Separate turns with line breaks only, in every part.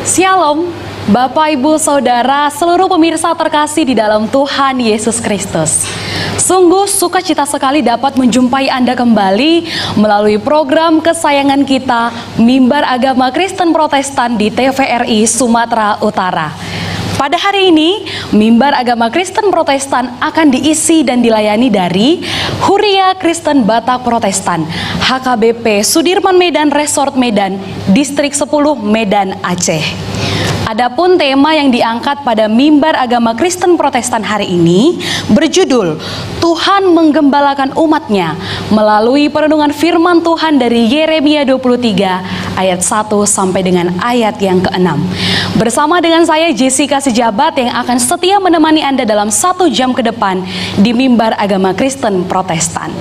Shalom, Bapak, Ibu, Saudara, seluruh pemirsa terkasih di dalam Tuhan Yesus Kristus. Sungguh sukacita sekali dapat menjumpai Anda kembali melalui program kesayangan kita, Mimbar Agama Kristen Protestan di TVRI Sumatera Utara. Pada hari ini, Mimbar Agama Kristen Protestan akan diisi dan dilayani dari Huria Kristen Batak Protestan, HKBP Sudirman Medan Resort Medan, Distrik 10 Medan Aceh. Adapun tema yang diangkat pada Mimbar Agama Kristen Protestan hari ini berjudul Tuhan Menggembalakan Umatnya melalui perenungan firman Tuhan dari Yeremia 23 ayat 1 sampai dengan ayat yang ke-6. Bersama dengan saya Jessica Sejabat yang akan setia menemani Anda dalam 1 jam ke depan di Mimbar Agama Kristen Protestan.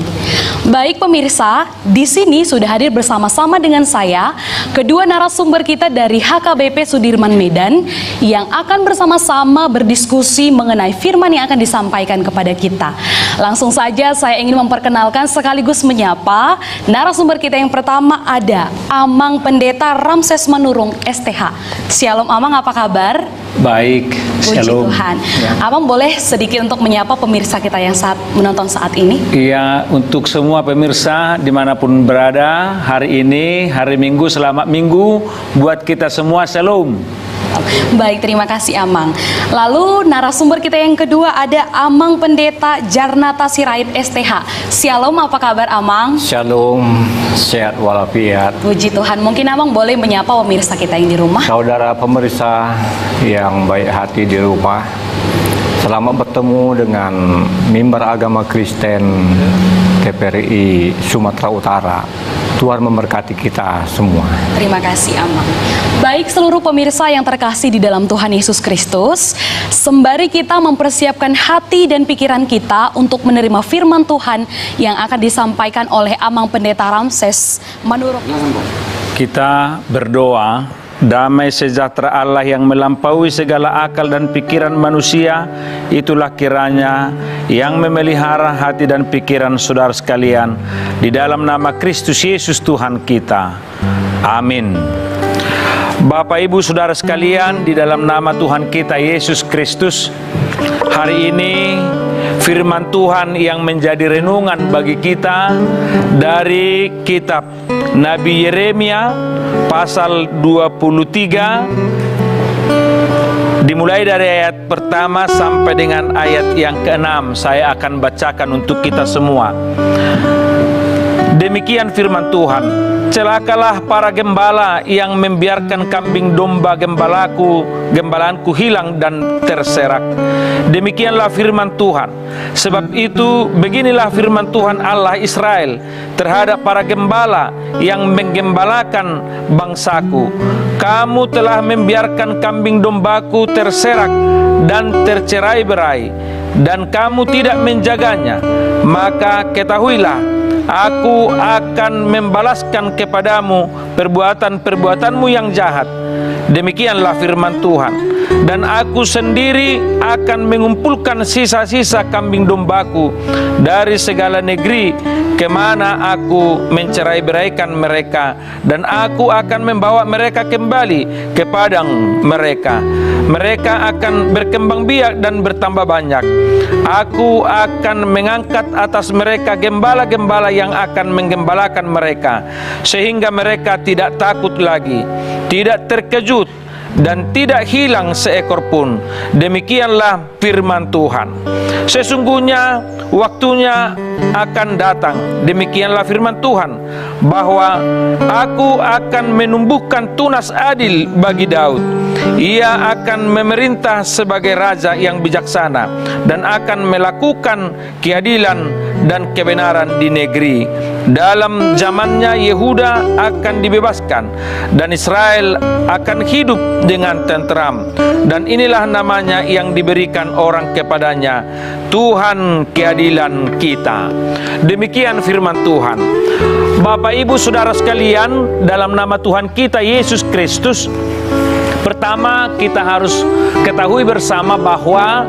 Baik pemirsa, di sini sudah hadir bersama-sama dengan saya kedua narasumber kita dari HKBP Sudirman Medan yang akan bersama-sama berdiskusi mengenai firman yang akan disampaikan kepada kita. Langsung saja saya ingin memperkenalkan sekaligus menyapa narasumber kita yang pertama ada Amang Pendeta Ramses Manurung STH. Shalom Amang, apa kabar?
Baik,
Puji
shalom.
Tuhan.
Ya.
Amang boleh sedikit untuk menyapa pemirsa kita yang menonton saat ini?
Iya, untuk semua pemirsa dimanapun berada, hari ini, hari Minggu, selamat Minggu buat kita semua, shalom.
Baik, terima kasih Amang. Lalu narasumber kita yang kedua ada Amang Pendeta Jarnata Sirait STH. Shalom, apa kabar Amang?
Shalom, sehat walafiat.
Puji Tuhan, mungkin Amang boleh menyapa pemirsa kita yang di rumah.
Saudara pemirsa yang baik hati di rumah, selamat bertemu dengan Mimbar Agama Kristen TVRI Sumatera Utara. Tuhan memberkati kita semua.
Terima kasih Amang. Baik seluruh pemirsa yang terkasih di dalam Tuhan Yesus Kristus, sembari kita mempersiapkan hati dan pikiran kita untuk menerima firman Tuhan yang akan disampaikan oleh Amang Pendeta Ramses Manurung.
Kita berdoa. Damai sejahtera Allah yang melampaui segala akal dan pikiran manusia, itulah kiranya yang memelihara hati dan pikiran saudara sekalian di dalam nama Kristus Yesus Tuhan kita. Amin. Bapak Ibu Saudara sekalian, di dalam nama Tuhan kita Yesus Kristus, hari ini firman Tuhan yang menjadi renungan bagi kita dari kitab Nabi Yeremia pasal 23 dimulai dari ayat pertama sampai dengan ayat yang ke-6. Saya akan bacakan untuk kita semua. Demikian firman Tuhan. Celakalah para gembala yang membiarkan kambing domba gembalaanku hilang dan terserak. Demikianlah firman Tuhan. Sebab itu beginilah firman Tuhan Allah Israel terhadap para gembala yang menggembalakan bangsaku. Kamu telah membiarkan kambing dombaku terserak dan tercerai-berai, dan kamu tidak menjaganya. Maka ketahuilah, aku akan membalaskan kepadamu perbuatan-perbuatanmu yang jahat. Demikianlah firman Tuhan. Dan aku sendiri akan mengumpulkan sisa-sisa kambing dombaku dari segala negeri kemana aku mencerai-beraikan mereka, dan aku akan membawa mereka kembali ke padang mereka. Mereka akan berkembang biak dan bertambah banyak. Aku akan mengangkat atas mereka gembala-gembala yang akan menggembalakan mereka, sehingga mereka tidak takut lagi, tidak terkejut, dan tidak hilang seekor pun. Demikianlah firman Tuhan. Sesungguhnya waktunya akan datang, demikianlah firman Tuhan, bahwa aku akan menumbuhkan tunas adil bagi Daud. Ia akan memerintah sebagai raja yang bijaksana dan akan melakukan keadilan dan kebenaran di negeri. Dalam zamannya Yehuda akan dibebaskan dan Israel akan hidup dengan tenteram. Dan inilah namanya yang diberikan orang kepadanya, Tuhan keadilan kita. Demikian firman Tuhan. Bapak Ibu Saudara sekalian, dalam nama Tuhan kita Yesus Kristus, pertama kita harus ketahui bersama bahwa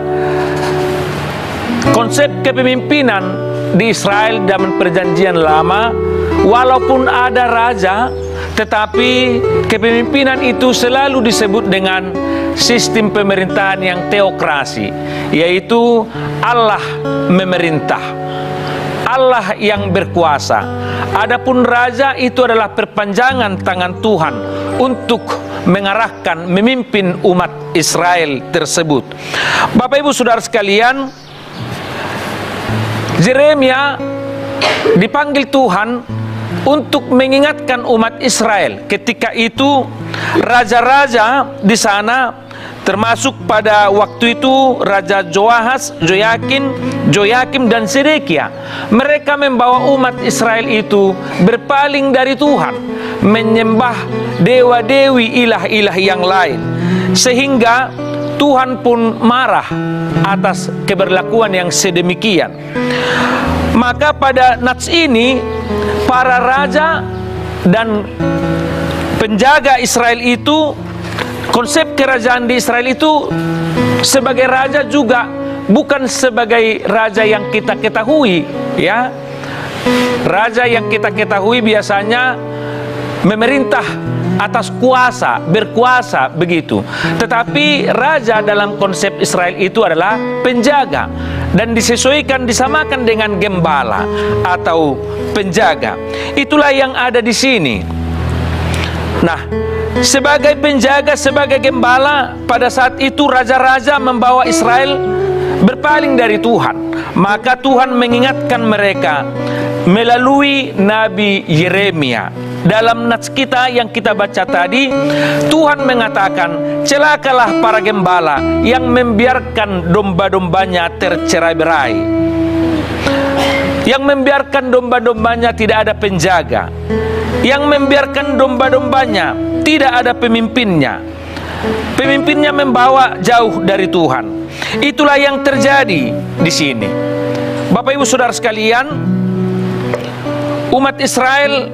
konsep kepemimpinan di Israel zaman perjanjian lama, walaupun ada raja, Tetapi kepemimpinan itu selalu disebut dengan sistem pemerintahan yang teokrasi, yaitu Allah memerintah, Allah yang berkuasa. Adapun raja itu adalah perpanjangan tangan Tuhan untuk mengarahkan, memimpin umat Israel tersebut. Bapak Ibu Saudara sekalian, Yeremia dipanggil Tuhan untuk mengingatkan umat Israel. Ketika itu raja-raja di sana, termasuk pada waktu itu Raja Joahaz, Joyakim dan Sedekia, mereka membawa umat Israel itu berpaling dari Tuhan, menyembah dewa-dewi, ilah-ilah yang lain, sehingga Tuhan pun marah atas keberlakuan yang sedemikian. Maka pada nats ini, para raja dan penjaga Israel itu, konsep kerajaan di Israel itu sebagai raja juga bukan sebagai raja yang kita ketahui, ya. Raja yang kita ketahui biasanya memerintah atas kuasa, berkuasa begitu. Tetapi raja dalam konsep Israel itu adalah penjaga dan disesuaikan, disamakan dengan gembala atau penjaga. Itulah yang ada di sini. Nah, sebagai penjaga, sebagai gembala, pada saat itu raja-raja membawa Israel berpaling dari Tuhan. Maka Tuhan mengingatkan mereka melalui Nabi Yeremia. Dalam nats kita yang kita baca tadi, Tuhan mengatakan, celakalah para gembala yang membiarkan domba-dombanya tercerai-berai, yang membiarkan domba-dombanya tidak ada penjaga, yang membiarkan domba-dombanya tidak ada pemimpinnya. Pemimpinnya membawa jauh dari Tuhan. Itulah yang terjadi di sini. Bapak Ibu Saudara sekalian, umat Israel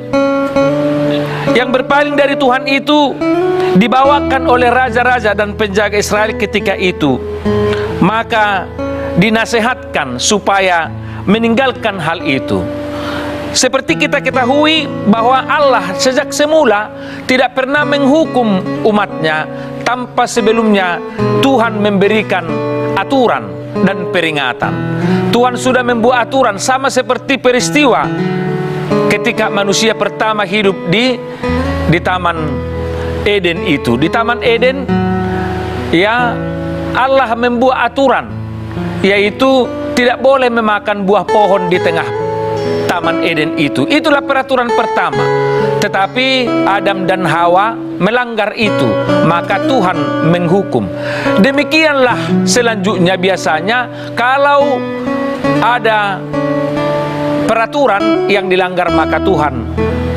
yang berpaling dari Tuhan itu dibawakan oleh raja-raja dan penjaga Israel ketika itu. Maka dinasehatkan supaya meninggalkan hal itu. Seperti kita ketahui bahwa Allah sejak semula tidak pernah menghukum umatnya tanpa sebelumnya Tuhan memberikan aturan dan peringatan. Tuhan sudah membuat aturan, sama seperti peristiwa ketika manusia pertama hidup di Taman Eden itu. Di Taman Eden, ya, Allah membuat aturan, yaitu tidak boleh memakan buah pohon di tengah Taman Eden itu. Itulah peraturan pertama. Tetapi Adam dan Hawa melanggar itu, maka Tuhan menghukum. Demikianlah selanjutnya biasanya kalau ada peraturan yang dilanggar, maka Tuhan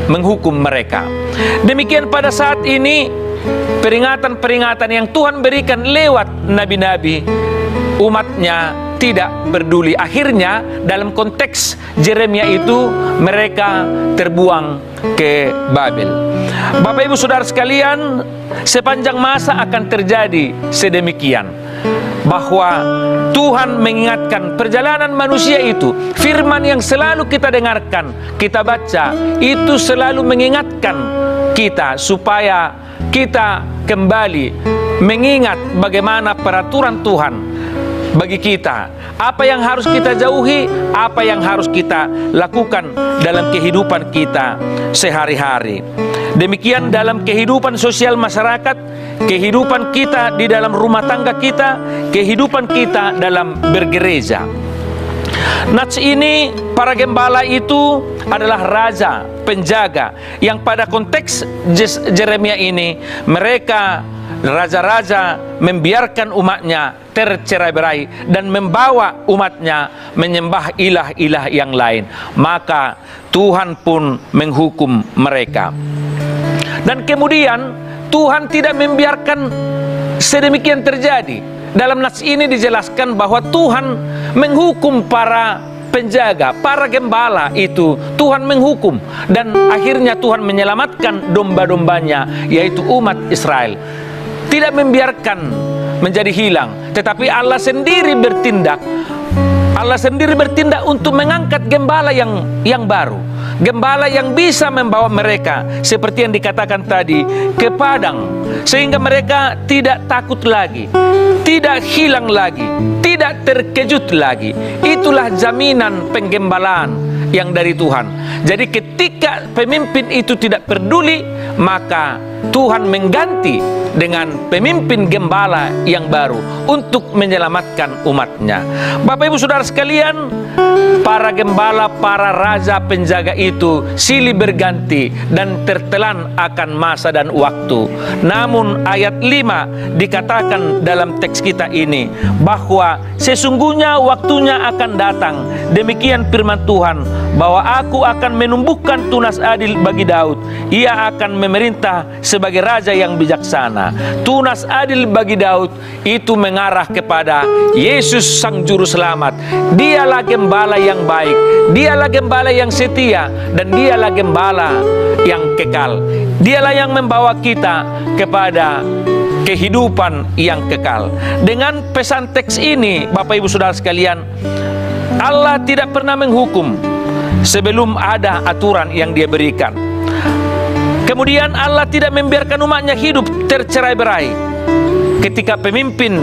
menghukum mereka. Demikian pada saat ini, peringatan-peringatan yang Tuhan berikan lewat nabi-nabi, umatnya tidak peduli. Akhirnya dalam konteks Yeremia itu mereka terbuang ke Babel. Bapak Ibu Saudara sekalian, sepanjang masa akan terjadi sedemikian, bahwa Tuhan mengingatkan perjalanan manusia itu. Firman yang selalu kita dengarkan, kita baca, itu selalu mengingatkan kita supaya kita kembali mengingat bagaimana peraturan Tuhan bagi kita, apa yang harus kita jauhi, apa yang harus kita lakukan dalam kehidupan kita sehari-hari. Demikian dalam kehidupan sosial masyarakat, kehidupan kita di dalam rumah tangga kita, kehidupan kita dalam bergereja. Nats ini, para gembala itu adalah raja, penjaga, yang pada konteks Yeremia ini, mereka raja-raja membiarkan umatnya tercerai-berai dan membawa umatnya menyembah ilah-ilah yang lain. Maka Tuhan pun menghukum mereka. Dan kemudian Tuhan tidak membiarkan sedemikian terjadi. Dalam nats ini dijelaskan bahwa Tuhan menghukum para penjaga, para gembala itu. Tuhan menghukum, dan akhirnya Tuhan menyelamatkan domba-dombanya, yaitu umat Israel. Tidak membiarkan menjadi hilang, tetapi Allah sendiri bertindak. Allah sendiri bertindak untuk mengangkat gembala yang baru. Gembala yang bisa membawa mereka, seperti yang dikatakan tadi, ke padang, sehingga mereka tidak takut lagi, tidak hilang lagi, tidak terkejut lagi. Itulah jaminan penggembalaan yang dari Tuhan. Jadi ketika pemimpin itu tidak peduli, maka Tuhan mengganti dengan pemimpin gembala yang baru untuk menyelamatkan umatnya. Bapak Ibu Saudara sekalian, para gembala, para raja penjaga itu silih berganti dan tertelan akan masa dan waktu. Namun ayat 5 dikatakan dalam teks kita ini bahwa sesungguhnya waktunya akan datang, demikian firman Tuhan, bahwa aku akan menumbuhkan tunas adil bagi Daud. Ia akan memerintah sebagai raja yang bijaksana. Tunas adil bagi Daud itu mengarah kepada Yesus Sang Juru Selamat. Dialah gembala yang baik, dialah gembala yang setia, dan dialah gembala yang kekal. Dialah yang membawa kita kepada kehidupan yang kekal. Dengan pesan teks ini, Bapak Ibu Saudara sekalian, Allah tidak pernah menghukum sebelum ada aturan yang Dia berikan. Kemudian Allah tidak membiarkan umatnya hidup tercerai-berai. Ketika pemimpin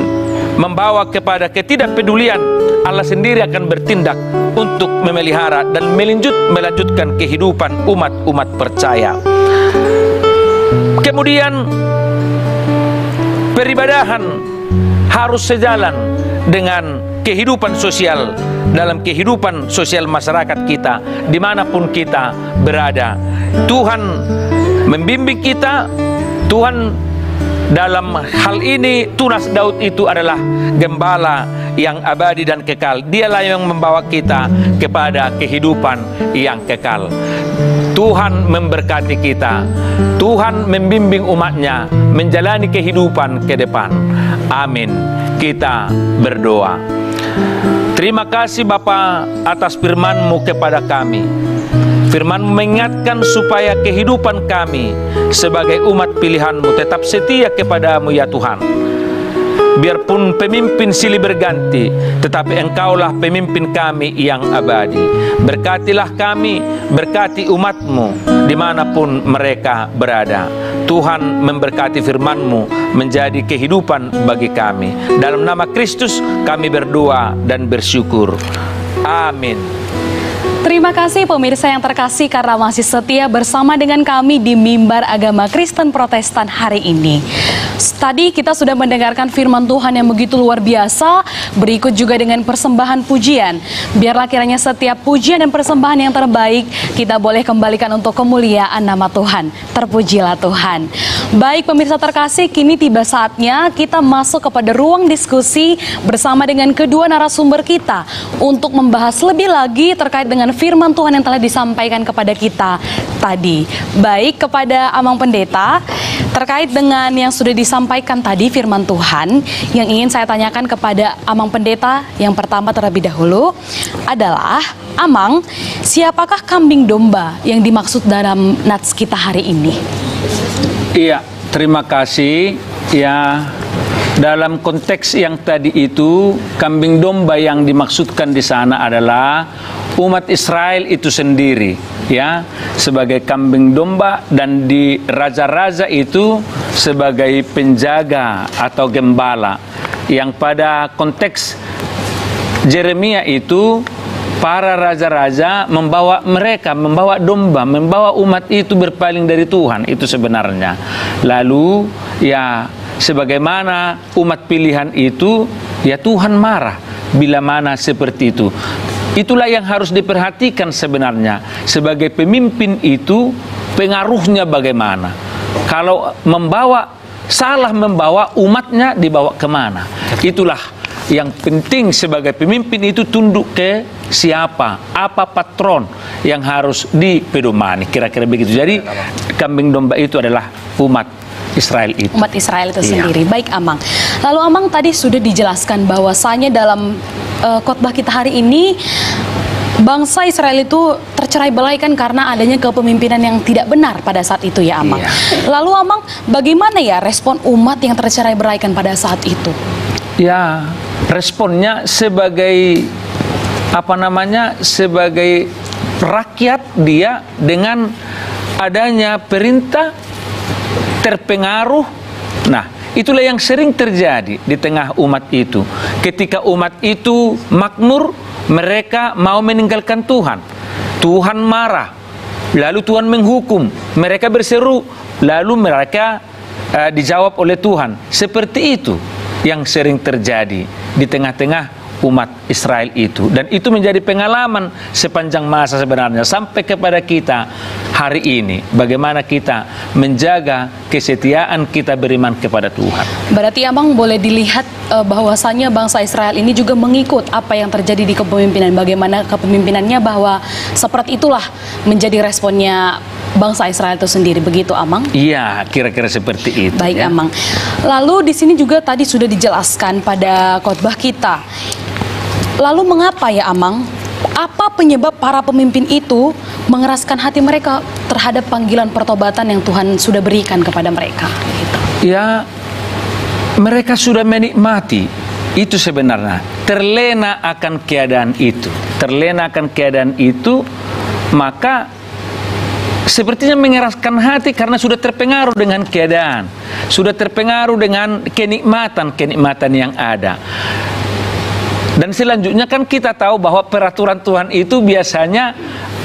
membawa kepada ketidakpedulian, Allah sendiri akan bertindak untuk memelihara dan melanjutkan kehidupan umat-umat percaya. Kemudian peribadahan harus sejalan dengan kehidupan sosial, dalam kehidupan sosial masyarakat kita, dimanapun kita berada. Tuhan membimbing kita. Tuhan dalam hal ini, tunas Daud itu adalah gembala yang abadi dan kekal. Dialah yang membawa kita kepada kehidupan yang kekal. Tuhan memberkati kita. Tuhan membimbing umatnya menjalani kehidupan ke depan. Amin. Kita berdoa. Terima kasih Bapa atas firman-Mu kepada kami. Firman mengingatkan supaya kehidupan kami sebagai umat pilihan-Mu tetap setia kepadamu ya Tuhan. Biarpun pemimpin silih berganti, tetapi Engkaulah pemimpin kami yang abadi. Berkatilah kami, berkati umat-Mu dimanapun mereka berada. Tuhan memberkati firman-Mu menjadi kehidupan bagi kami. Dalam nama Kristus kami berdoa dan bersyukur. Amin.
Terima kasih pemirsa yang terkasih karena masih setia bersama dengan kami di Mimbar Agama Kristen Protestan hari ini. Tadi kita sudah mendengarkan firman Tuhan yang begitu luar biasa, berikut juga dengan persembahan pujian. Biarlah kiranya setiap pujian dan persembahan yang terbaik kita boleh kembalikan untuk kemuliaan nama Tuhan. Terpujilah Tuhan. Baik pemirsa terkasih, kini tiba saatnya kita masuk kepada ruang diskusi bersama dengan kedua narasumber kita untuk membahas lebih lagi terkait dengan firman Tuhan yang telah disampaikan kepada kita tadi. Baik kepada Amang Pendeta, terkait dengan yang sudah disampaikan tadi firman Tuhan, yang ingin saya tanyakan kepada Amang Pendeta yang pertama terlebih dahulu adalah, Amang, siapakah kambing domba yang dimaksud dalam nats kita hari ini?
Iya, terima kasih. Ya, dalam konteks yang tadi itu, kambing domba yang dimaksudkan di sana adalah umat Israel itu sendiri, ya, sebagai kambing domba, dan di raja-raja itu sebagai penjaga atau gembala. Yang pada konteks Yeremia itu para raja-raja membawa domba, membawa umat itu berpaling dari Tuhan, itu sebenarnya. Lalu ya sebagaimana umat pilihan itu, ya Tuhan marah bila mana seperti itu. Itulah yang harus diperhatikan sebenarnya. Sebagai pemimpin itu pengaruhnya bagaimana. Kalau salah membawa umatnya dibawa kemana. Itulah yang penting sebagai pemimpin itu, tunduk ke siapa, apa patron yang harus dipedomani. Kira-kira begitu. Jadi kambing domba itu adalah umat Israel itu. Umat Israel itu sendiri. Baik Amang. Lalu Amang tadi sudah dijelaskan bahwasanya dalam khotbah kita hari ini, bangsa Israel itu tercerai-belaikan karena adanya kepemimpinan yang tidak benar pada saat itu ya Amang. Lalu Amang, bagaimana ya respon umat yang tercerai-belaikan pada saat itu? Ya, responnya sebagai sebagai rakyat dia dengan adanya perintah terpengaruh. Nah, itulah yang sering terjadi di tengah umat itu. Ketika umat itu makmur, mereka mau meninggalkan Tuhan. Tuhan marah, lalu Tuhan menghukum. Mereka berseru, lalu mereka dijawab oleh Tuhan. Seperti itu yang sering terjadi di tengah-tengah umat Israel itu. Dan itu menjadi pengalaman sepanjang masa sebenarnya sampai kepada kita hari ini. Bagaimana kita menjaga kesetiaan kita beriman kepada Tuhan.
Berarti Amang boleh dilihat bahwasanya bangsa Israel ini juga mengikut apa yang terjadi di kepemimpinan. Bagaimana kepemimpinannya, bahwa seperti itulah menjadi responnya bangsa Israel itu sendiri. Begitu Amang? Iya,
kira-kira seperti itu.
Baik ya, Amang. Lalu di sini juga tadi sudah dijelaskan pada khotbah kita. Lalu mengapa ya Amang? Apa penyebab para pemimpin itu mengeraskan hati mereka terhadap panggilan pertobatan yang Tuhan sudah berikan kepada mereka?
Ya, mereka sudah menikmati itu sebenarnya. Terlena akan keadaan itu. Terlena akan keadaan itu, maka sepertinya mengeraskan hati karena sudah terpengaruh dengan keadaan. Sudah terpengaruh dengan kenikmatan yang ada. Dan selanjutnya kan kita tahu bahwa peraturan Tuhan itu biasanya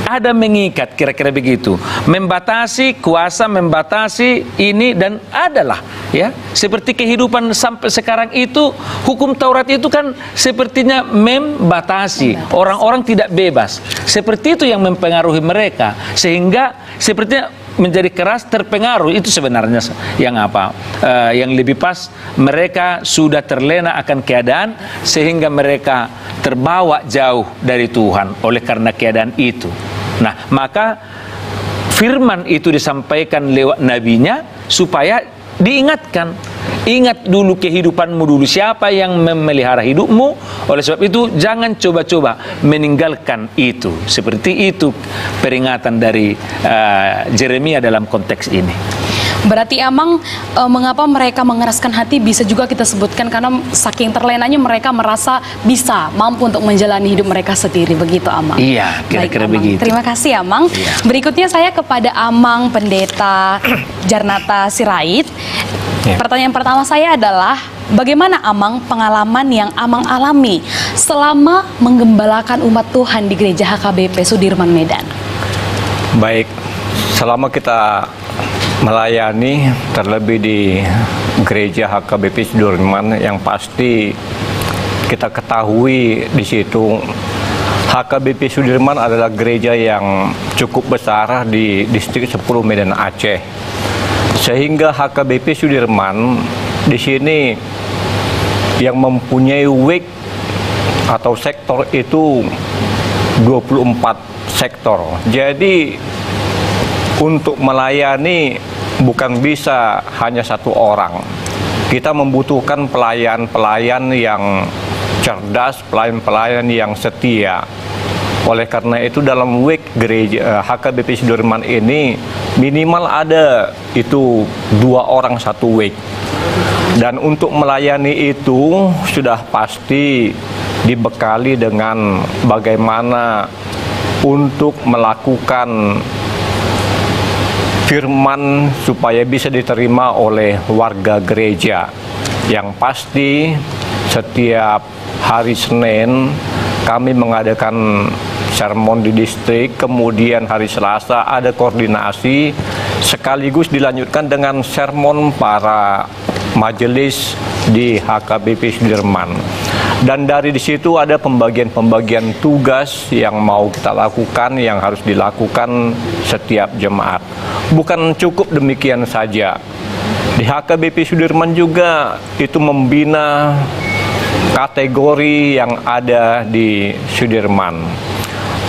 ada mengikat, kira-kira begitu. Membatasi, kuasa membatasi ini, dan adalah ya. Seperti kehidupan sampai sekarang itu, hukum Taurat itu kan sepertinya membatasi. Orang-orang tidak bebas. Seperti itu yang mempengaruhi mereka. Sehingga sepertinya menjadi keras, terpengaruh. Itu sebenarnya yang yang lebih pas, mereka sudah terlena akan keadaan sehingga mereka terbawa jauh dari Tuhan oleh karena keadaan itu. Nah, maka firman itu disampaikan lewat nabinya supaya diingatkan. Ingat dulu kehidupanmu dulu, siapa yang memelihara hidupmu. Oleh sebab itu jangan coba-coba meninggalkan itu. Seperti itu peringatan dari Yeremia dalam konteks ini.
Berarti Amang, mengapa mereka mengeraskan hati bisa juga kita sebutkan karena saking terlenanya mereka merasa bisa, mampu untuk menjalani hidup mereka sendiri. Begitu Amang?
Iya, kira-kira begitu.
Terima kasih Amang. Iya. Berikutnya saya kepada Amang Pendeta Jarnata Sirait. Ya. Pertanyaan pertama saya adalah, bagaimana Amang pengalaman yang Amang alami selama menggembalakan umat Tuhan di Gereja HKBP Sudirman Medan?
Baik, selama kita melayani terlebih di Gereja HKBP Sudirman, yang pasti kita ketahui di situ HKBP Sudirman adalah gereja yang cukup besar di distrik 10 Medan Aceh. Sehingga HKBP Sudirman di sini yang mempunyai wing atau sektor itu 24 sektor. Jadi untuk melayani bukan bisa hanya satu orang. Kita membutuhkan pelayan-pelayan yang cerdas, pelayan-pelayan yang setia. Oleh karena itu dalam week gereja HKBP Sudirman ini minimal ada itu 2 orang satu week. Dan untuk melayani itu sudah pasti dibekali dengan bagaimana untuk melakukan firman supaya bisa diterima oleh warga gereja. Yang pasti setiap hari Senin kami mengadakan sermon di distrik, kemudian hari Selasa ada koordinasi, sekaligus dilanjutkan dengan sermon para majelis di HKBP Sudirman. Dan dari di situ ada pembagian-pembagian tugas yang mau kita lakukan, yang harus dilakukan setiap jemaat. Bukan cukup demikian saja. Di HKBP Sudirman juga itu membina kategori yang ada di Sudirman.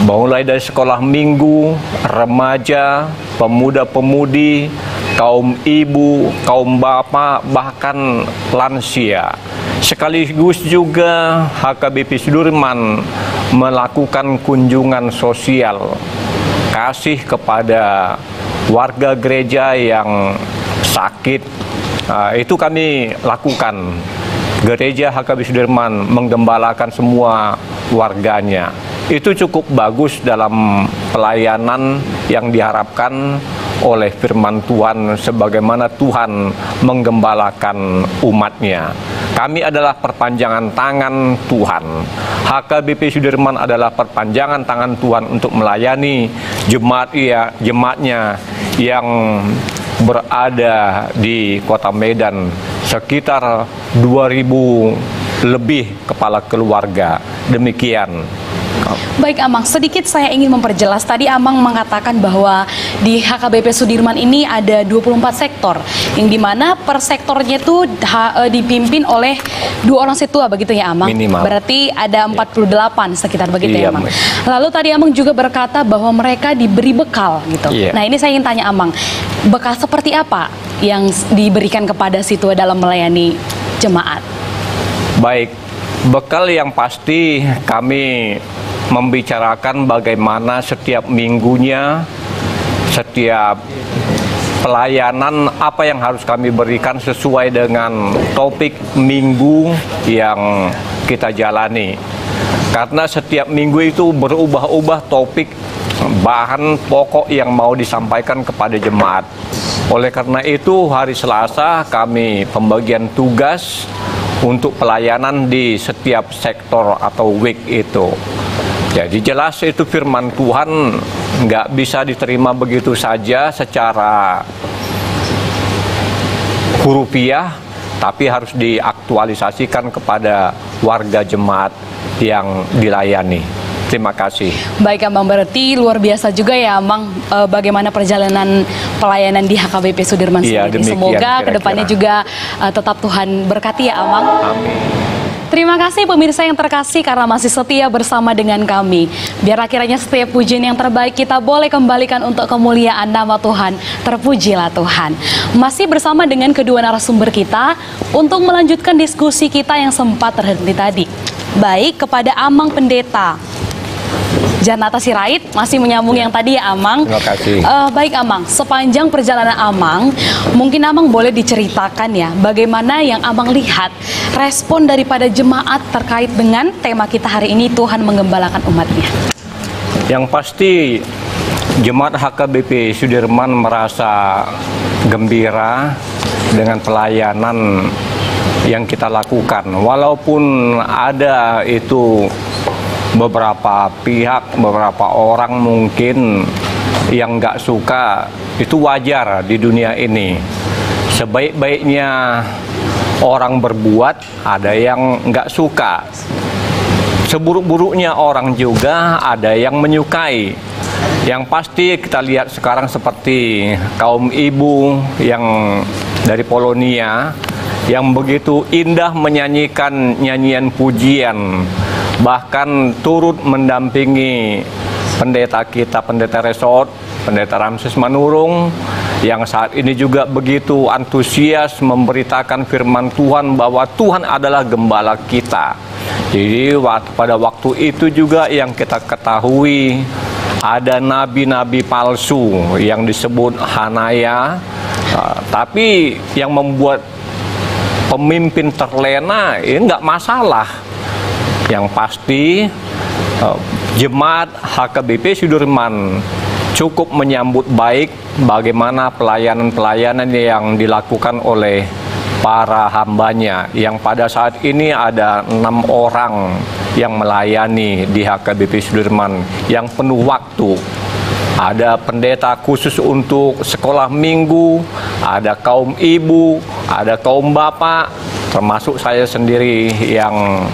Mulai dari sekolah minggu, remaja, pemuda-pemudi, kaum ibu, kaum bapak, bahkan lansia. Sekaligus juga HKBP Sudirman melakukan kunjungan sosial, kasih kepada warga gereja yang sakit. Itu kami lakukan. Gereja HKBP Sudirman menggembalakan semua warganya. itu cukup bagus dalam pelayanan yang diharapkan oleh firman Tuhan, sebagaimana Tuhan menggembalakan umatnya. Kami adalah perpanjangan tangan Tuhan. HKBP Sudirman adalah perpanjangan tangan Tuhan untuk melayani jemaatnya yang berada di Kota Medan, sekitar 2000 lebih kepala keluarga. Demikian.
Baik Amang, sedikit saya ingin memperjelas. Tadi Amang mengatakan bahwa di HKBP Sudirman ini ada 24 sektor, yang dimana per sektornya itu dipimpin oleh 2 orang setua, begitu ya Amang?
Minimal.
Berarti ada 48 sekitar, begitu
Iya,
ya Amang? Lalu tadi Amang juga berkata bahwa mereka diberi bekal gitu.
Iya.
Nah ini saya ingin tanya Amang, bekal seperti apa yang diberikan kepada situa dalam melayani jemaat?
Baik, bekal yang pasti kami membicarakan bagaimana setiap minggunya, setiap pelayanan apa yang harus kami berikan sesuai dengan topik minggu yang kita jalani. Karena setiap minggu itu berubah-ubah topik bahan pokok yang mau disampaikan kepada jemaat. Oleh karena itu hari Selasa kami pembagian tugas untuk pelayanan di setiap sektor atau week itu. Jadi jelas itu firman Tuhan nggak bisa diterima begitu saja secara hurufiah, tapi harus diaktualisasikan kepada warga jemaat yang dilayani. Terima kasih.
Baik Amang, berarti luar biasa juga ya Amang bagaimana perjalanan pelayanan di HKBP Sudirman
Iya,
sendiri.
demikian,
Semoga
kira-kira.
kedepannya juga tetap Tuhan berkati ya Amang.
Amin.
Terima kasih pemirsa yang terkasih karena masih setia bersama dengan kami. Biar akhirnya setiap pujian yang terbaik kita boleh kembalikan untuk kemuliaan nama Tuhan. Terpujilah Tuhan. Masih bersama dengan kedua narasumber kita untuk melanjutkan diskusi kita yang sempat terhenti tadi. Baik, kepada Amang Pendeta Janata Sirait, masih menyambung yang tadi ya Amang.
Terima kasih.
Baik Amang, sepanjang perjalanan Amang, mungkin Amang boleh diceritakan ya, bagaimana yang Amang lihat respon daripada jemaat terkait dengan tema kita hari ini, Tuhan menggembalakan umatnya.
Yang pasti jemaat HKBP Sudirman merasa gembira dengan pelayanan yang kita lakukan. Walaupun ada itu beberapa pihak, beberapa orang mungkin yang nggak suka, itu wajar di dunia ini. Sebaik-baiknya orang berbuat, ada yang nggak suka. Seburuk-buruknya orang juga ada yang menyukai. Yang pasti kita lihat sekarang seperti kaum ibu yang dari Polonia yang begitu indah menyanyikan nyanyian pujian, bahkan turut mendampingi pendeta kita, pendeta resort, pendeta Ramses Manurung, yang saat ini juga begitu antusias memberitakan firman Tuhan bahwa Tuhan adalah gembala kita. Jadi pada waktu itu juga yang kita ketahui ada nabi-nabi palsu yang disebut Hanaya, tapi yang membuat pemimpin terlena ini nggak masalah. Yang pasti jemaat HKBP Sudirman cukup menyambut baik bagaimana pelayanan-pelayanan yang dilakukan oleh para hambanya, yang pada saat ini ada 6 orang yang melayani di HKBP Sudirman yang penuh waktu. Ada pendeta khusus untuk sekolah minggu, ada kaum ibu, ada kaum bapak, termasuk saya sendiri yang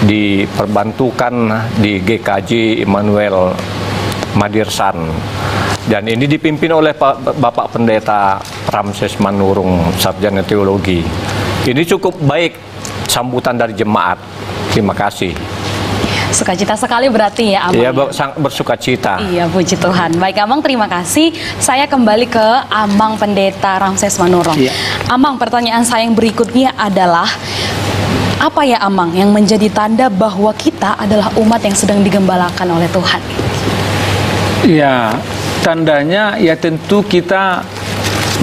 diperbantukan di GKJ Immanuel Madirsan. Dan ini dipimpin oleh Bapak Pendeta Ramses Manurung, Sarjana Teologi. Ini cukup baik sambutan dari jemaat. Terima kasih.
Sukacita sekali berarti ya Amang.
Iya, sangat bersukacita.
Iya, puji Tuhan. Baik Amang, terima kasih. Saya kembali ke Amang Pendeta Ramses Manurung.
Iya.
Amang, pertanyaan saya yang berikutnya adalah, apa ya Amang yang menjadi tanda bahwa kita adalah umat yang sedang digembalakan oleh Tuhan?
Ya, tandanya ya tentu kita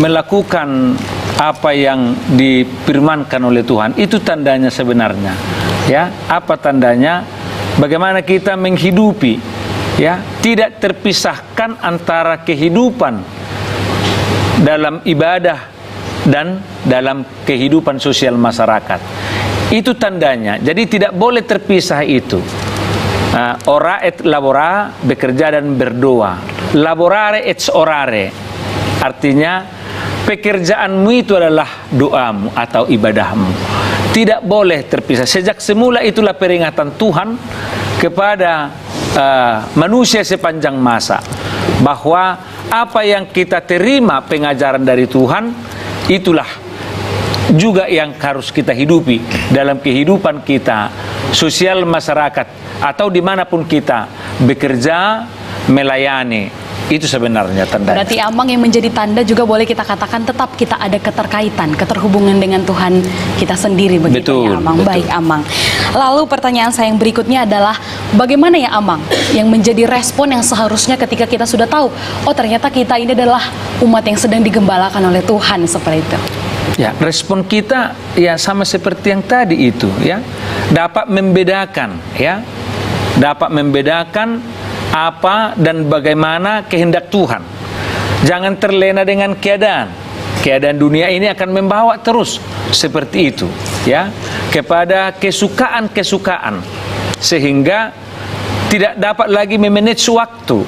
melakukan apa yang difirmankan oleh Tuhan. Itu tandanya sebenarnya. Ya, apa tandanya? bagaimana kita menghidupi, ya, tidak terpisahkan antara kehidupan dalam ibadah dan dalam kehidupan sosial masyarakat. Itu tandanya. Jadi tidak boleh terpisah itu. Ora et labora, bekerja dan berdoa. Laborare et orare, artinya pekerjaanmu itu adalah doamu atau ibadahmu. Tidak boleh terpisah. Sejak semula itulah peringatan Tuhan kepada manusia sepanjang masa, bahwa apa yang kita terima pengajaran dari Tuhan, itulah juga yang harus kita hidupi dalam kehidupan kita sosial masyarakat, atau dimanapun kita bekerja, melayani. Itu sebenarnya tanda.
Berarti Amang yang menjadi tanda juga boleh kita katakan tetap kita ada keterkaitan, keterhubungan dengan Tuhan kita sendiri, begitu. Betul, ya Amang. Betul. Baik Amang. Lalu pertanyaan saya yang berikutnya adalah, bagaimana ya Amang yang menjadi respon yang seharusnya ketika kita sudah tahu, oh ternyata kita ini adalah umat yang sedang digembalakan oleh Tuhan, seperti itu?
Ya, respon kita ya sama seperti yang tadi itu, ya. Dapat membedakan, ya. Dapat membedakan apa dan bagaimana kehendak Tuhan. Jangan terlena dengan keadaan. Keadaan dunia ini akan membawa terus seperti itu, ya, kepada kesukaan-kesukaan, sehingga tidak dapat lagi memanage waktu.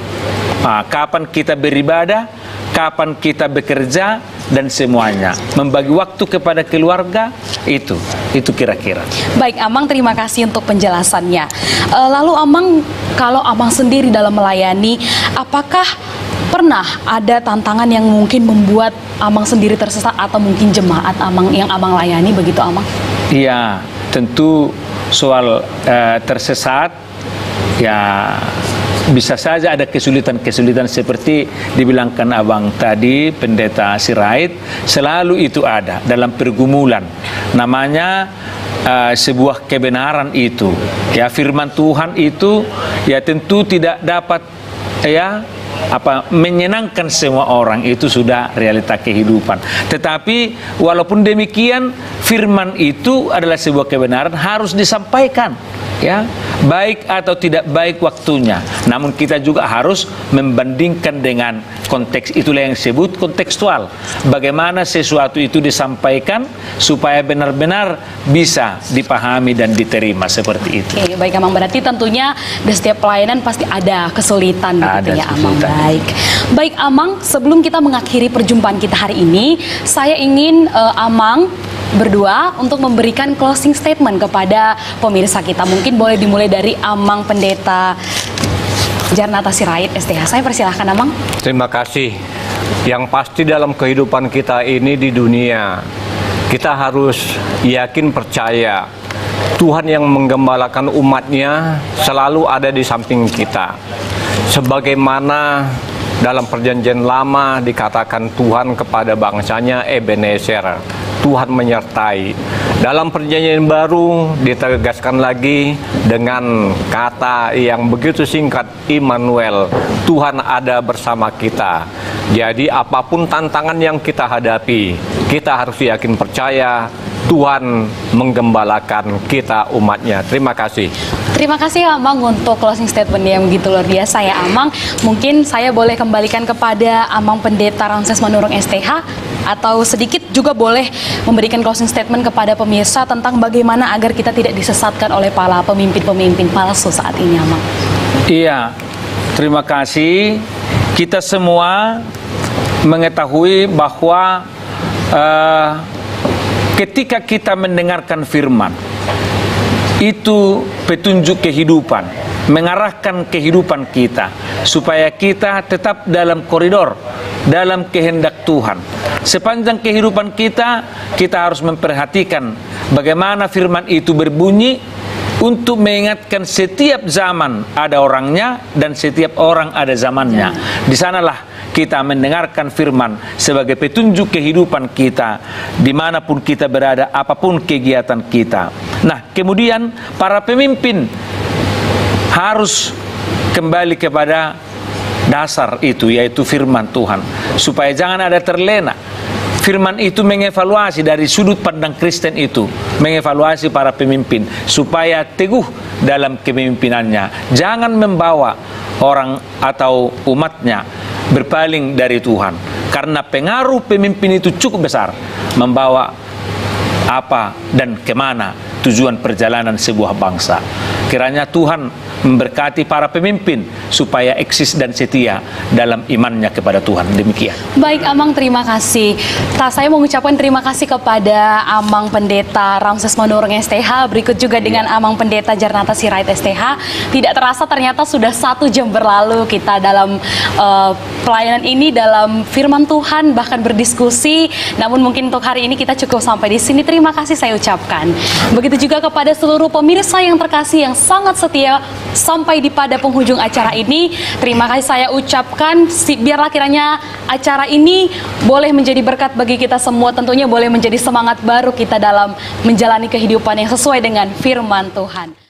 Kapan kita beribadah, kapan kita bekerja, dan semuanya. Membagi waktu kepada keluarga, itu kira-kira.
Baik Amang, terima kasih untuk penjelasannya. Lalu Amang, kalau Amang sendiri dalam melayani, apakah pernah ada tantangan yang mungkin membuat Amang sendiri tersesat, atau mungkin jemaat Amang yang Amang layani, begitu Amang?
Iya, tentu soal tersesat, ya bisa saja ada kesulitan-kesulitan seperti dibilangkan Abang tadi, Pendeta Sirait, selalu itu ada dalam pergumulan. Namanya sebuah kebenaran itu, ya, firman Tuhan itu, ya tentu tidak dapat, ya, menyenangkan semua orang, itu sudah realita kehidupan. Tetapi walaupun demikian, firman itu adalah sebuah kebenaran, harus disampaikan, ya, baik atau tidak baik waktunya. Namun kita juga harus membandingkan dengan konteks, itulah yang disebut kontekstual. Bagaimana sesuatu itu disampaikan supaya benar-benar bisa dipahami dan diterima, seperti itu.
Oke, baik Amang, berarti tentunya di setiap pelayanan pasti ada kesulitan, begitu ya Amang. Baik Amang, sebelum kita mengakhiri perjumpaan kita hari ini, saya ingin Amang berdua untuk memberikan closing statement kepada pemirsa kita. Mungkin boleh dimulai dari Amang Pendeta Jarnata Sirait STH. Saya persilahkan Amang.
Terima kasih. Yang pasti dalam kehidupan kita ini di dunia, kita harus yakin, percaya Tuhan yang menggembalakan umatnya selalu ada di samping kita. Sebagaimana dalam perjanjian lama dikatakan Tuhan kepada bangsanya Ebenezer, Tuhan menyertai. Dalam perjanjian baru ditegaskan lagi dengan kata yang begitu singkat, Immanuel, Tuhan ada bersama kita. Jadi apapun tantangan yang kita hadapi, kita harus yakin, percaya Tuhan menggembalakan kita umatnya. Terima kasih.
Terima kasih Amang untuk closing statement yang begitu luar biasa ya Amang. Mungkin saya boleh kembalikan kepada Amang Pendeta Ramses Manurung STH, atau sedikit juga boleh memberikan closing statement kepada pemirsa tentang bagaimana agar kita tidak disesatkan oleh para pemimpin-pemimpin palsu saat ini Amang.
Iya, terima kasih. Kita semua mengetahui bahwa ketika kita mendengarkan firman, itu petunjuk kehidupan, mengarahkan kehidupan kita supaya kita tetap dalam koridor, dalam kehendak Tuhan. Sepanjang kehidupan kita, kita harus memperhatikan bagaimana firman itu berbunyi untuk mengingatkan setiap zaman ada orangnya dan setiap orang ada zamannya. Di sanalah kita mendengarkan firman sebagai petunjuk kehidupan kita dimanapun kita berada, apapun kegiatan kita. Nah, kemudian para pemimpin harus kembali kepada dasar itu, yaitu firman Tuhan, supaya jangan ada terlena. firman itu mengevaluasi dari sudut pandang Kristen itu, mengevaluasi para pemimpin supaya teguh dalam kepemimpinannya. Jangan membawa orang atau umatnya berpaling dari Tuhan, karena pengaruh pemimpin itu cukup besar membawa apa dan kemana tujuan perjalanan sebuah bangsa. Kiranya Tuhan memberkati para pemimpin supaya eksis dan setia dalam imannya kepada Tuhan. Demikian.
Baik Amang, terima kasih. Saya mau mengucapkan terima kasih kepada Amang Pendeta Ramses Manurung STH, berikut juga dengan Amang Pendeta Jarnata Sirait STH. Tidak terasa ternyata sudah 1 jam berlalu kita dalam pelayanan ini, dalam firman Tuhan, bahkan berdiskusi. Namun mungkin untuk hari ini kita cukup sampai di sini. Terima kasih saya ucapkan. Begitu juga kepada seluruh pemirsa yang terkasih yang sangat setia sampai di pada penghujung acara ini. Terima kasih saya ucapkan. Biarlah kiranya acara ini boleh menjadi berkat bagi kita semua. Tentunya boleh menjadi semangat baru kita dalam menjalani kehidupan yang sesuai dengan firman Tuhan.